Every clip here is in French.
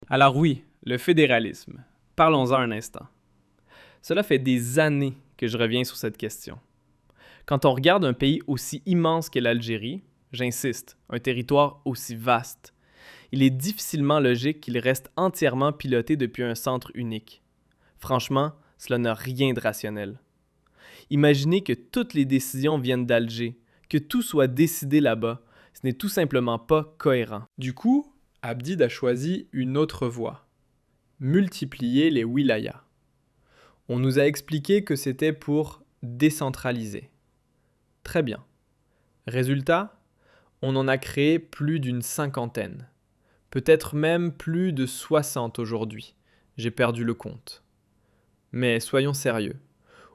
Alors oui, le fédéralisme. Parlons-en un instant. Cela fait des années que je reviens sur cette question. Quand on regarde un pays aussi immense qu'est l'Algérie, j'insiste, un territoire aussi vaste, il est difficilement logique qu'il reste entièrement piloté depuis un centre unique. Franchement, cela n'a rien de rationnel. Imaginez que toutes les décisions viennent d'Alger, que tout soit décidé là-bas. Ce n'est tout simplement pas cohérent. Du coup, Abdid a choisi une autre voie. Multiplier les wilayas. On nous a expliqué que c'était pour décentraliser. Très bien. Résultat, on en a créé plus d'une cinquantaine. Peut-être même plus de 60 aujourd'hui. J'ai perdu le compte. Mais soyons sérieux.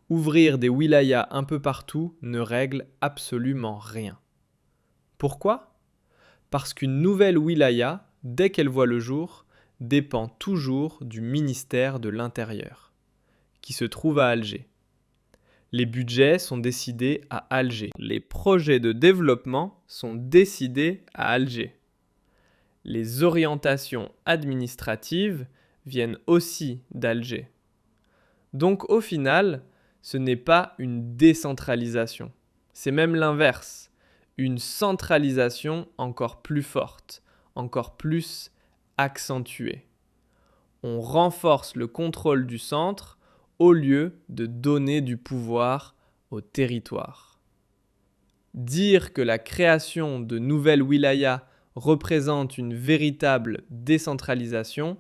Ouvrir des wilayas un peu partout ne règle absolument rien. Pourquoi ? Parce qu'une nouvelle wilaya, dès qu'elle voit le jour, dépend toujours du ministère de l'Intérieur, qui se trouve à Alger. Les budgets sont décidés à Alger. Les projets de développement sont décidés à Alger. Les orientations administratives viennent aussi d'Alger. Donc au final, ce n'est pas une décentralisation. C'est même l'inverse. Une centralisation encore plus forte, encore plus accentuée. On renforce le contrôle du centre au lieu de donner du pouvoir au territoire. Dire que la création de nouvelles wilayas représente une véritable décentralisation,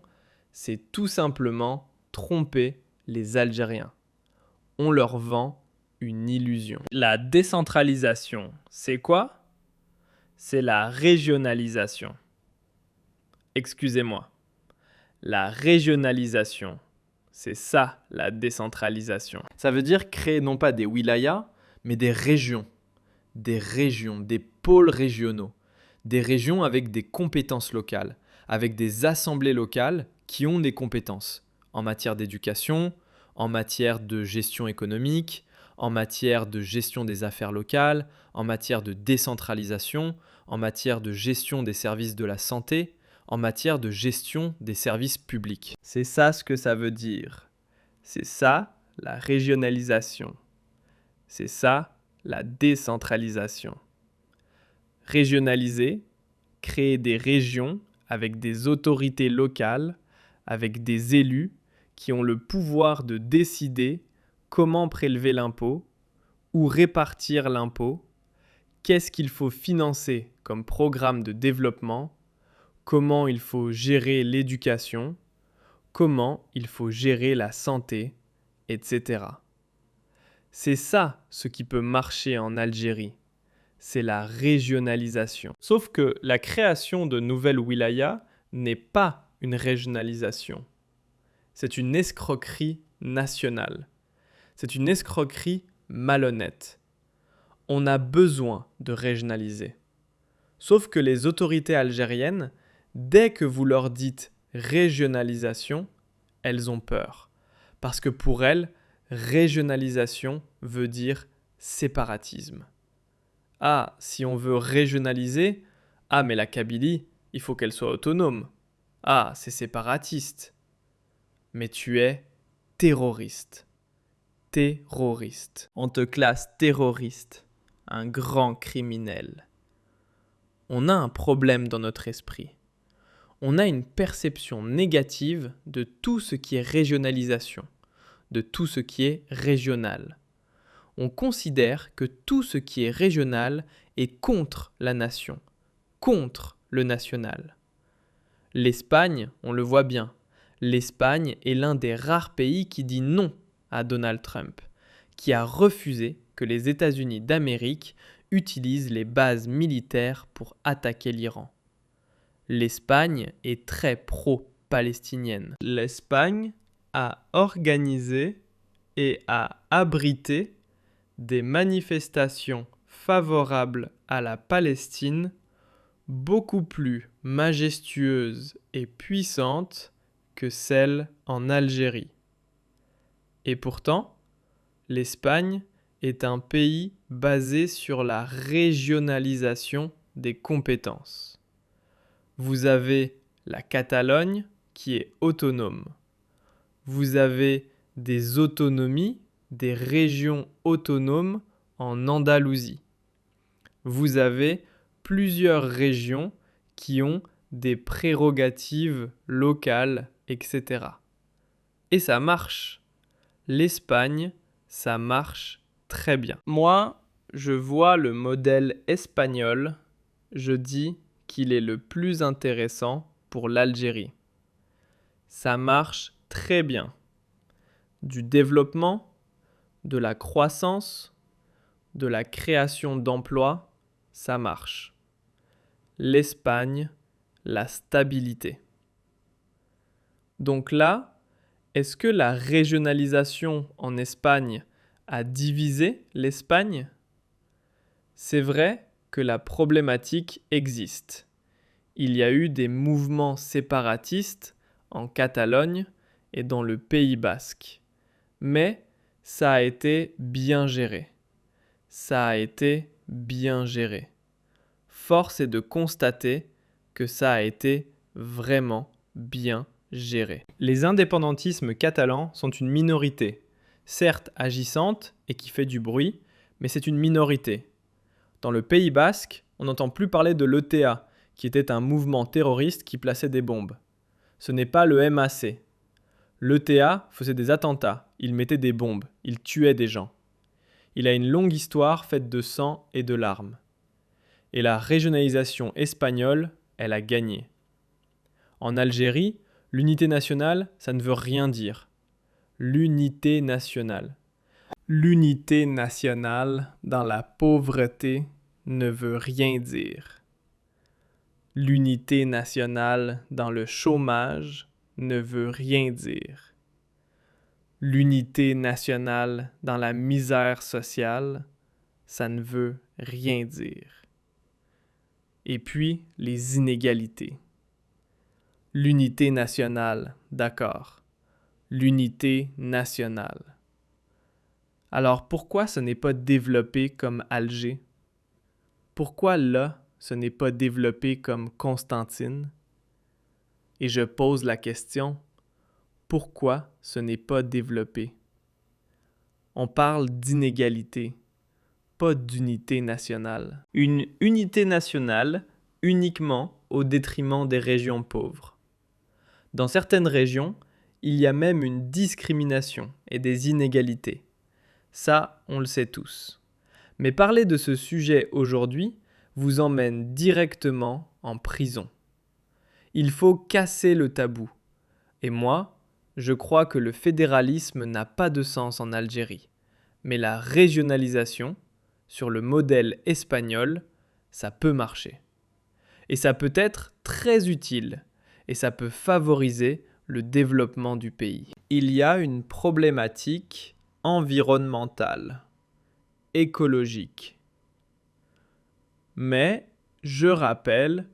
c'est tout simplement tromper les Algériens. On leur vend une illusion. La décentralisation, c'est quoi ? C'est la régionalisation. Excusez-moi. La régionalisation, c'est ça la décentralisation. Ça veut dire créer non pas des wilayas, mais des régions, des pôles régionaux, des régions avec des compétences locales, avec des assemblées locales qui ont des compétences en matière d'éducation, en matière de gestion économique, en matière de gestion des affaires locales, en matière de décentralisation, en matière de gestion des services de la santé, en matière de gestion des services publics. C'est ça ce que ça veut dire. C'est ça la régionalisation. C'est ça la décentralisation. Régionaliser, créer des régions avec des autorités locales, avec des élus qui ont le pouvoir de décider comment prélever l'impôt, où répartir l'impôt, qu'est-ce qu'il faut financer comme programme de développement, comment il faut gérer l'éducation, comment il faut gérer la santé, etc. C'est ça ce qui peut marcher en Algérie. C'est la régionalisation. Sauf que la création de nouvelles wilayas n'est pas une régionalisation. C'est une escroquerie nationale. C'est une escroquerie malhonnête. On a besoin de régionaliser. Sauf que les autorités algériennes, dès que vous leur dites régionalisation, elles ont peur. Parce que pour elles, régionalisation veut dire séparatisme. Ah, si on veut régionaliser, ah mais la Kabylie, il faut qu'elle soit autonome. Ah, c'est séparatiste. Mais tu es terroriste. Terroriste. On te classe terroriste, un grand criminel. On a un problème dans notre esprit. On a une perception négative de tout ce qui est régionalisation, de tout ce qui est régional. On considère que tout ce qui est régional est contre la nation, contre le national. L'Espagne, on le voit bien, l'Espagne est l'un des rares pays qui dit non à Donald Trump, qui a refusé que les États-Unis d'Amérique utilisent les bases militaires pour attaquer l'Iran. L'Espagne est très pro-palestinienne. L'Espagne a organisé et a abrité des manifestations favorables à la Palestine beaucoup plus majestueuses et puissantes que celles en Algérie. Et pourtant, l'Espagne est un pays basé sur la régionalisation des compétences. Vous avez la Catalogne qui est autonome. Vous avez des autonomies, des régions autonomes en Andalousie. Vous avez plusieurs régions qui ont des prérogatives locales, etc. Et ça marche. L'Espagne, ça marche très bien. Moi, je vois le modèle espagnol, je dis qu'il est le plus intéressant pour l'Algérie. Ça marche très bien. Du développement, de la croissance, de la création d'emplois, ça marche. L'Espagne, la stabilité. Donc là, est-ce que la régionalisation en Espagne a divisé l'Espagne ? C'est vrai que la problématique existe. Il y a eu des mouvements séparatistes en Catalogne et dans le Pays basque. Mais ça a été bien géré. Ça a été bien géré. Force est de constater que ça a été vraiment bien géré. Les indépendantismes catalans sont une minorité, certes agissante et qui fait du bruit, mais c'est une minorité. Dans le Pays basque, on n'entend plus parler de l'ETA, qui était un mouvement terroriste qui plaçait des bombes. Ce n'est pas le MAC. L'ETA faisait des attentats, il mettait des bombes, il tuait des gens. Il a une longue histoire faite de sang et de larmes. Et la régionalisation espagnole, elle a gagné. En Algérie, l'unité nationale, ça ne veut rien dire. L'unité nationale. L'unité nationale dans la pauvreté ne veut rien dire. L'unité nationale dans le chômage ne veut rien dire. L'unité nationale dans la misère sociale, ça ne veut rien dire. Et puis, les inégalités. L'unité nationale, d'accord. L'unité nationale. Alors pourquoi ce n'est pas développé comme Alger? Pourquoi là, ce n'est pas développé comme Constantine? Et je pose la question, pourquoi ce n'est pas développé? On parle d'inégalité, pas d'unité nationale. Une unité nationale uniquement au détriment des régions pauvres. Dans certaines régions, il y a même une discrimination et des inégalités. Ça, on le sait tous. Mais parler de ce sujet aujourd'hui vous emmène directement en prison. Il faut casser le tabou. Et moi, je crois que le fédéralisme n'a pas de sens en Algérie. Mais la régionalisation, sur le modèle espagnol, ça peut marcher. Et ça peut être très utile. Et ça peut favoriser le développement du pays. Il y a une problématique environnementale, écologique. Mais je rappelle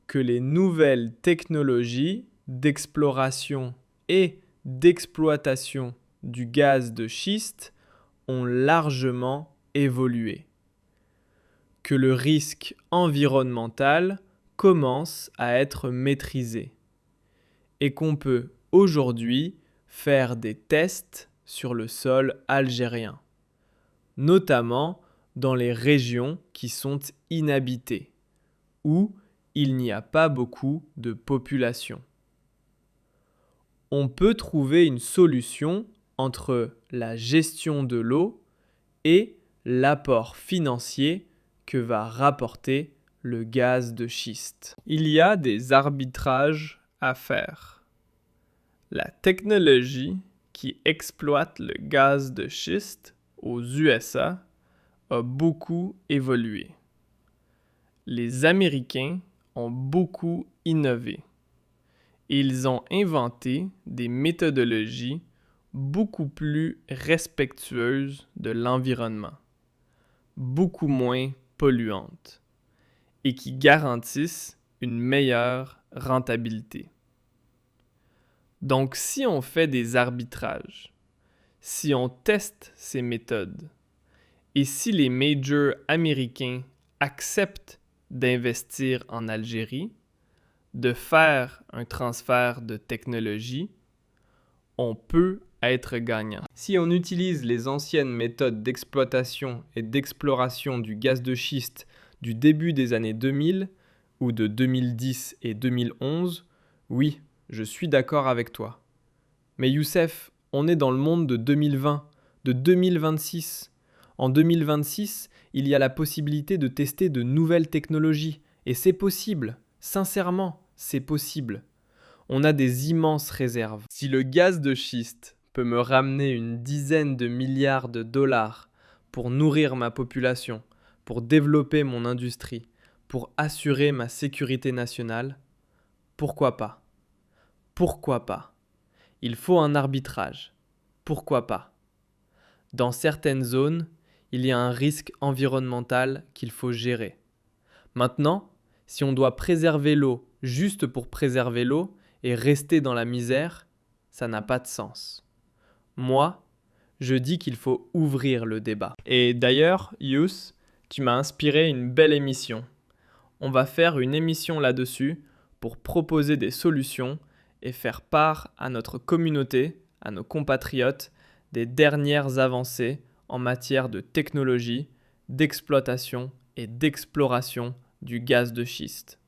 que les nouvelles technologies d'exploration et d'exploitation du gaz de schiste ont largement évolué. Que le risque environnemental commence à être maîtrisé et qu'on peut aujourd'hui faire des tests sur le sol algérien, notamment dans les régions qui sont inhabitées, où il n'y a pas beaucoup de population. On peut trouver une solution entre la gestion de l'eau et l'apport financier que va rapporter le gaz de schiste. Il y a des arbitrages à faire. La technologie qui exploite le gaz de schiste aux USA a beaucoup évolué. Les Américains ont beaucoup innové. Ils ont inventé des méthodologies beaucoup plus respectueuses de l'environnement, beaucoup moins polluantes et qui garantissent une meilleure rentabilité. Donc, si on fait des arbitrages, si on teste ces méthodes, et si les majors américains acceptent d'investir en Algérie, de faire un transfert de technologie, on peut être gagnant. Si on utilise les anciennes méthodes d'exploitation et d'exploration du gaz de schiste du début des années 2000 ou de 2010 et 2011, oui, je suis d'accord avec toi. Mais Youssef, on est dans le monde de 2020, de 2026. En 2026, il y a la possibilité de tester de nouvelles technologies. Et c'est possible. Sincèrement, c'est possible. On a des immenses réserves. Si le gaz de schiste peut me ramener une dizaine de milliards de dollars pour nourrir ma population, pour développer mon industrie, pour assurer ma sécurité nationale, pourquoi pas? Pourquoi pas? Il faut un arbitrage. Pourquoi pas? Dans certaines zones, il y a un risque environnemental qu'il faut gérer. Maintenant, si on doit préserver l'eau juste pour préserver l'eau et rester dans la misère, ça n'a pas de sens. Moi, je dis qu'il faut ouvrir le débat. Et d'ailleurs, Yous, tu m'as inspiré une belle émission. On va faire une émission là-dessus pour proposer des solutions et faire part à notre communauté, à nos compatriotes, des dernières avancées en matière de technologie, d'exploitation et d'exploration du gaz de schiste.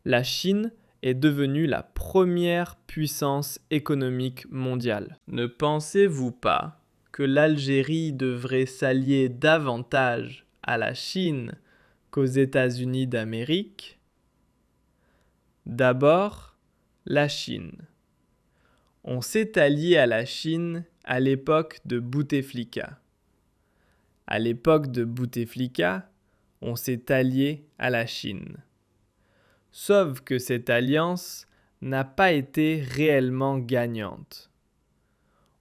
La Chine est devenue la première puissance économique mondiale. Ne pensez-vous pas que l'Algérie devrait s'allier davantage à la Chine qu'aux États-Unis d'Amérique? D'abord, la Chine. On s'est allié à la Chine à l'époque de Bouteflika. À l'époque de Bouteflika, on s'est allié à la Chine. Sauf que cette alliance n'a pas été réellement gagnante.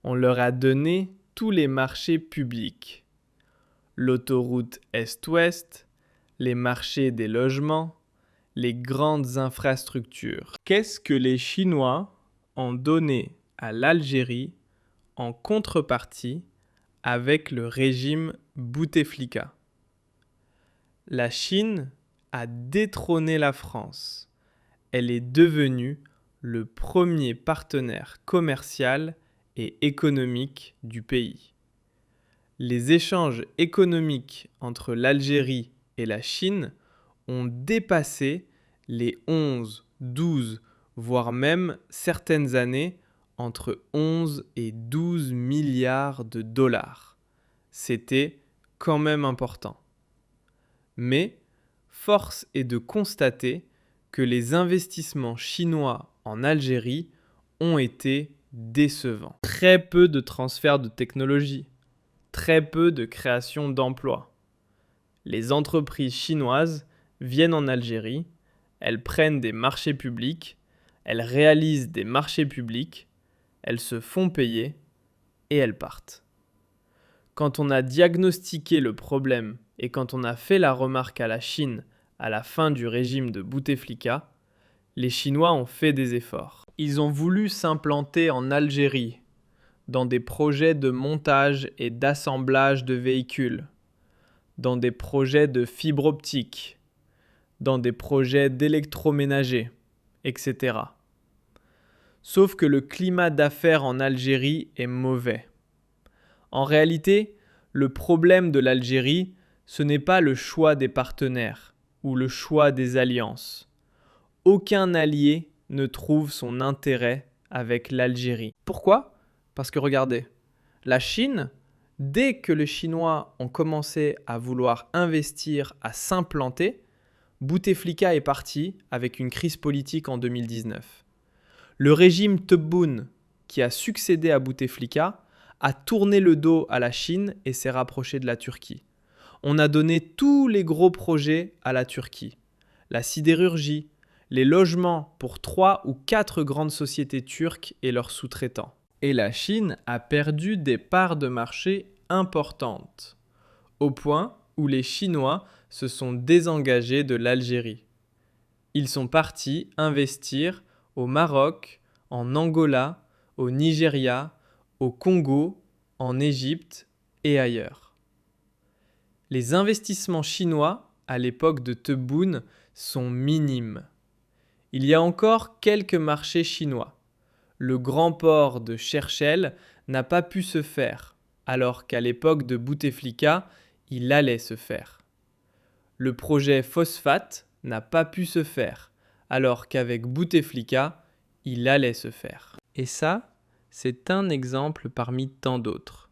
On leur a donné tous les marchés publics. L'autoroute Est-Ouest, les marchés des logements, les grandes infrastructures. Qu'est-ce que les Chinois ont donné à l'Algérie en contrepartie avec le régime Bouteflika? La Chine a détrôné la France. Elle est devenue le premier partenaire commercial et économique du pays. Les échanges économiques entre l'Algérie et la Chine ont dépassé les 11, 12, voire même certaines années entre 11 et 12 milliards de dollars. C'était quand même important. Mais force est de constater que les investissements chinois en Algérie ont été décevants. Très peu de transferts de technologie, très peu de création d'emplois. Les entreprises chinoises viennent en Algérie, elles prennent des marchés publics, elles réalisent des marchés publics, elles se font payer et elles partent. Quand on a diagnostiqué le problème et quand on a fait la remarque à la Chine à la fin du régime de Bouteflika, les Chinois ont fait des efforts. Ils ont voulu s'implanter en Algérie, dans des projets de montage et d'assemblage de véhicules, dans des projets de fibre optique, dans des projets d'électroménager, etc. Sauf que le climat d'affaires en Algérie est mauvais. En réalité, le problème de l'Algérie, ce n'est pas le choix des partenaires ou le choix des alliances. Aucun allié ne trouve son intérêt avec l'Algérie. Pourquoi? Parce que regardez, la Chine, dès que les Chinois ont commencé à vouloir investir, à s'implanter, Bouteflika est parti avec une crise politique en 2019. Le régime Tebboune, qui a succédé à Bouteflika, a tourné le dos à la Chine et s'est rapproché de la Turquie. On a donné tous les gros projets à la Turquie. La sidérurgie, les logements pour 3 ou 4 grandes sociétés turques et leurs sous-traitants. Et la Chine a perdu des parts de marché importantes, au point où les Chinois se sont désengagés de l'Algérie. Ils sont partis investir au Maroc, en Angola, au Nigeria, au Congo, en Égypte et ailleurs. Les investissements chinois à l'époque de Tebboune sont minimes. Il y a encore quelques marchés chinois. Le grand port de Cherchell n'a pas pu se faire, alors qu'à l'époque de Bouteflika, il allait se faire. Le projet phosphate n'a pas pu se faire, alors qu'avec Bouteflika, il allait se faire. Et ça, c'est un exemple parmi tant d'autres.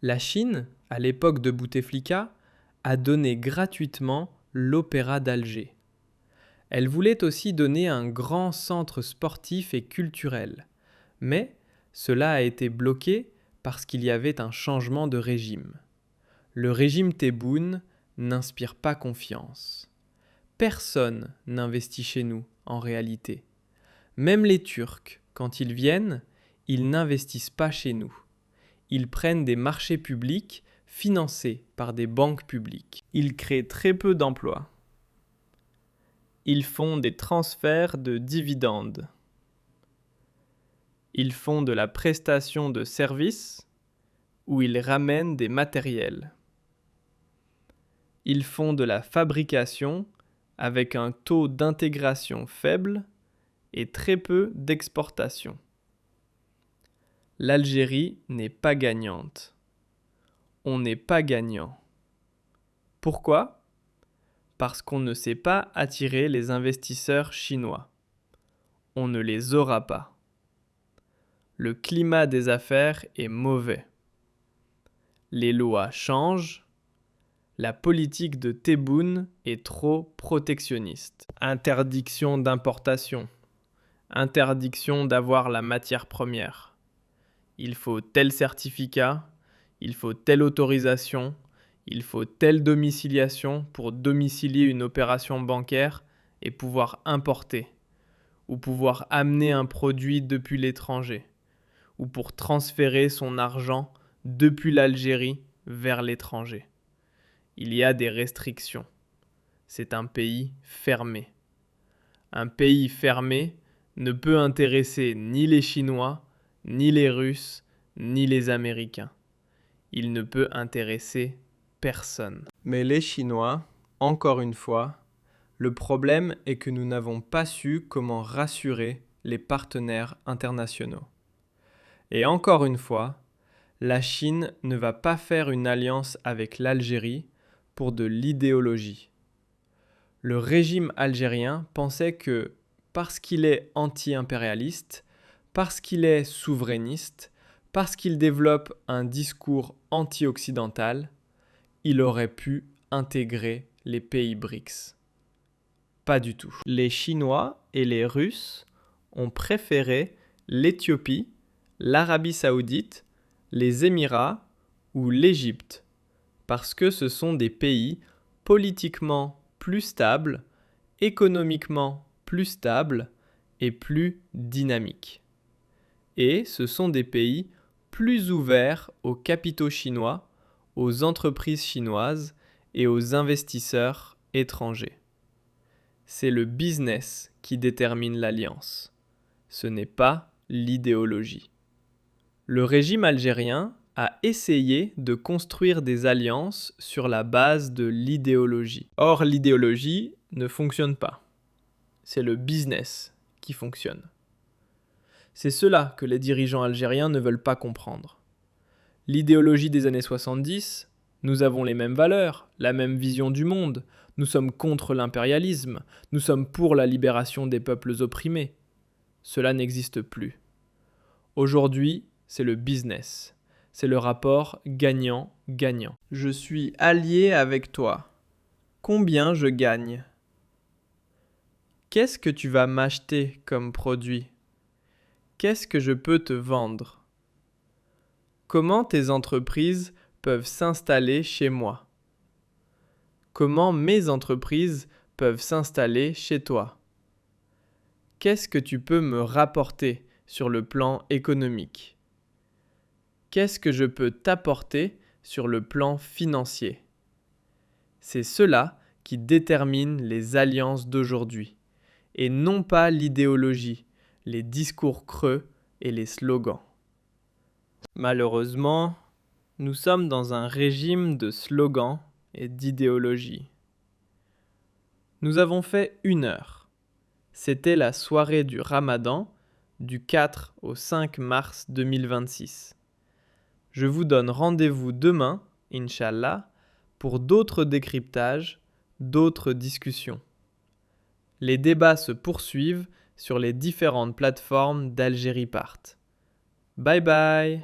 La Chine, à l'époque de Bouteflika, a donné gratuitement l'Opéra d'Alger. Elle voulait aussi donner un grand centre sportif et culturel, mais cela a été bloqué parce qu'il y avait un changement de régime. Le régime Tebboune n'inspire pas confiance. Personne n'investit chez nous, en réalité. Même les Turcs, quand ils viennent, ils n'investissent pas chez nous. Ils prennent des marchés publics financés par des banques publiques. Ils créent très peu d'emplois. Ils font des transferts de dividendes. Ils font de la prestation de services ou ils ramènent des matériels. Ils font de la fabrication avec un taux d'intégration faible et très peu d'exportation. L'Algérie n'est pas gagnante. On n'est pas gagnant. Pourquoi ? Parce qu'on ne sait pas attirer les investisseurs chinois. On ne les aura pas. Le climat des affaires est mauvais. Les lois changent. La politique de Tebboune est trop protectionniste. Interdiction d'importation. Interdiction d'avoir la matière première. Il faut tel certificat, il faut telle autorisation, il faut telle domiciliation pour domicilier une opération bancaire et pouvoir importer, ou pouvoir amener un produit depuis l'étranger, ou pour transférer son argent depuis l'Algérie vers l'étranger. Il y a des restrictions. C'est un pays fermé. Un pays fermé ne peut intéresser ni les Chinois, ni les Russes, ni les Américains. Il ne peut intéresser personne. Mais les Chinois, encore une fois, le problème est que nous n'avons pas su comment rassurer les partenaires internationaux. Et encore une fois, la Chine ne va pas faire une alliance avec l'Algérie pour de l'idéologie. Le régime algérien pensait que, parce qu'il est anti-impérialiste, parce qu'il est souverainiste, parce qu'il développe un discours anti-occidental, il aurait pu intégrer les pays BRICS. Pas du tout. Les Chinois et les Russes ont préféré l'Éthiopie, l'Arabie saoudite, les Émirats ou l'Égypte, parce que ce sont des pays politiquement plus stables, économiquement plus stables et plus dynamiques. Et ce sont des pays plus ouverts aux capitaux chinois, aux entreprises chinoises et aux investisseurs étrangers. C'est le business qui détermine l'alliance. Ce n'est pas l'idéologie. Le régime algérien a essayé de construire des alliances sur la base de l'idéologie. Or, l'idéologie ne fonctionne pas. C'est le business qui fonctionne. C'est cela que les dirigeants algériens ne veulent pas comprendre. L'idéologie des années 70, nous avons les mêmes valeurs, la même vision du monde, nous sommes contre l'impérialisme, nous sommes pour la libération des peuples opprimés. Cela n'existe plus. Aujourd'hui, c'est le business. C'est le rapport gagnant-gagnant. Je suis allié avec toi. Combien je gagne ? Qu'est-ce que tu vas m'acheter comme produit ? Qu'est-ce que je peux te vendre ? Comment tes entreprises peuvent s'installer chez moi ? Comment mes entreprises peuvent s'installer chez toi ? Qu'est-ce que tu peux me rapporter sur le plan économique ? Qu'est-ce que je peux t'apporter sur le plan financier ? C'est cela qui détermine les alliances d'aujourd'hui, et non pas l'idéologie, les discours creux et les slogans. Malheureusement, nous sommes dans un régime de slogans et d'idéologie. Nous avons fait 1 heure. C'était la soirée du Ramadan du 4 au 5 mars 2026. Je vous donne rendez-vous demain, Inch'Allah, pour d'autres décryptages, d'autres discussions. Les débats se poursuivent sur les différentes plateformes d'Algérie Part. Bye bye!